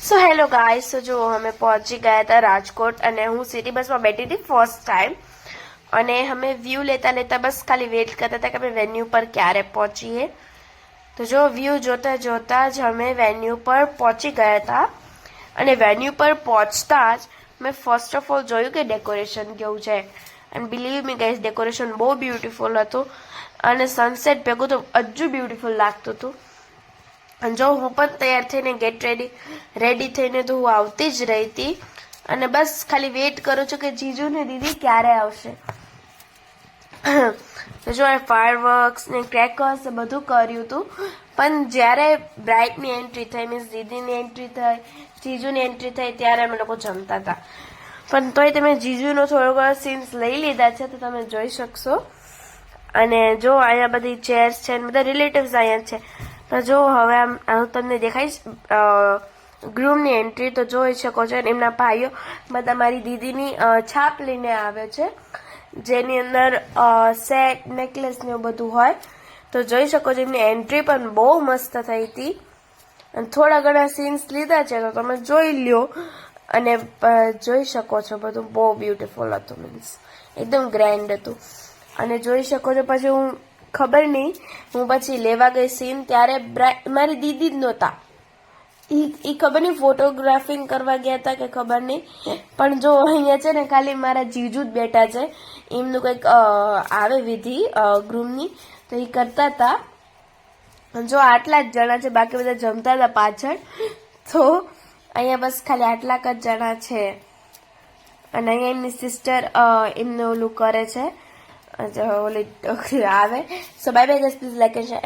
So hello guys, તો જો અમે પહોંચી ગયા હતા રાજકોટ અને હું સિટી બસમાં બેઠી હતી ફર્સ્ટ ટાઈમ. અને અમે વ્યૂ લેતા લેતા બસ ખાલી વેટ કરતા હતા કે અમે વેન્યુ પર ક્યારે પહોંચીએ. તો જો વ્યૂ જોતા જોતા જ અમે વેન્યુ પર પહોંચી ગયા હતા. અને વેન્યુ પર પહોંચતા જ મેં ફર્સ્ટ ઓફ ઓલ જોયું કે ડેકોરેશન કેવું છે. And believe me guys, decoration બહુ બ્યુટીફુલ હતું અને સનસેટ ભેગું તો હજુ બ્યુટીફુલ લાગતું હતું. અને જો હું પણ તૈયાર થઈને ગેટ રેડી થઈને તો હું આવતી જ રહી હતી અને બસ ખાલી વેઇટ કરું છું કે જીજુ ને દીદી ક્યારે આવશે. તો જો ફાયરવર્ક્સ ને ક્રેકર્સ બધું કર્યું હતું, પણ જ્યારે બ્રાઇડની એન્ટ્રી થઈ, મીન્સ દીદીની એન્ટ્રી થઈ, જીજુની એન્ટ્રી થઈ, ત્યારે અમે લોકો જમતા હતા. પણ તોય તમે જીજુનો થોડો ઘણો સીન્સ લઈ લીધા છે તો તમે જોઈ શકશો. અને જો અહીંયા બધી ચેર્સ છે, બધા રિલેટિવ્સ અહીંયા છે. તો જો હવે હું તમને દેખાઈશ ગ્રૂમની એન્ટ્રી, તો જોઈ શકો છો. એમના ભાઈઓ બધા મારી દીદીની છાપ લઈને આવે છે, જેની અંદર સેટ નેકલેસ ને એવું બધું હોય. તો જોઈ શકો છો એમની એન્ટ્રી પણ બહુ મસ્ત થઈ હતી. અને થોડા ઘણા સીન્સ લીધા છે તો તમે જોઈ લ્યો. અને જોઈ શકો છો બધું બહુ બ્યુટીફુલ હતું, મીન્સ એકદમ ગ્રેન્ડ હતું. અને જોઈ શકો છો પછી ખબર નહીં, હું પછી લેવા ગઈ સીન ત્યારે મારી દીદી જ નહોતા. એ ખબર નહીં ફોટોગ્રાફિંગ કરવા ગયા હતા કે ખબર નહીં, પણ જો અહીંયા છે ને ખાલી મારા જીજુ જ બેઠા છે. એમનું કંઈક આવે વિધિ ગ્રૂમની, તો એ કરતા હતા. જો આટલા જ જણા છે, બાકી બધા જમતા હતા પાછળ. તો અહીંયા બસ ખાલી આટલાક જ જણા છે. અને અહીંયા એમની સિસ્ટર એમને ઓલું કરે છે, ઓલી આવે. So bye bye, please like and share.